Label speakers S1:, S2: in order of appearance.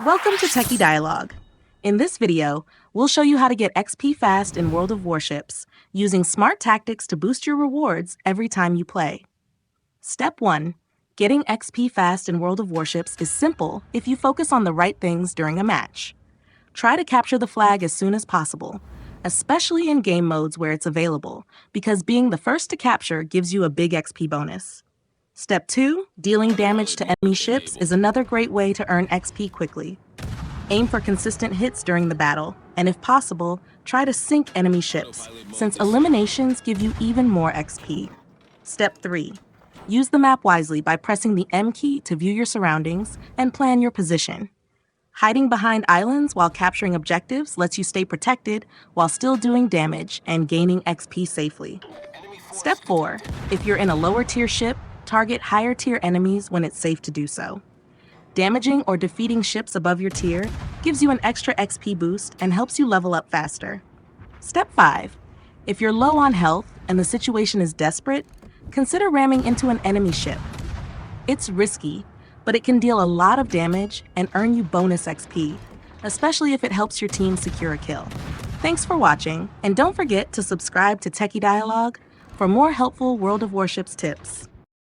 S1: Welcome to Techie Dialogue. In this video, we'll show you how to get XP fast in World of Warships, using smart tactics to boost your rewards every time you play. Step 1. Getting XP fast in World of Warships is simple if you focus on the right things during a match. Try to capture the flag as soon as possible, especially in game modes where it's available, because being the first to capture gives you a big XP bonus. Step 2. Dealing damage to enemy ships is another great way to earn XP quickly. Aim for consistent hits during the battle, and if possible, try to sink enemy ships, since eliminations give you even more XP. Step 3. Use the map wisely by pressing the M key to view your surroundings and plan your position. Hiding behind islands while capturing objectives lets you stay protected while still doing damage and gaining XP safely. Step 4. If you're in a lower tier ship, target higher tier enemies when it's safe to do so. Damaging or defeating ships above your tier gives you an extra XP boost and helps you level up faster. Step 5. If you're low on health and the situation is desperate, consider ramming into an enemy ship. It's risky, but it can deal a lot of damage and earn you bonus XP, especially if it helps your team secure a kill. Thanks for watching, and don't forget to subscribe to Techie Dialogue for more helpful World of Warships tips.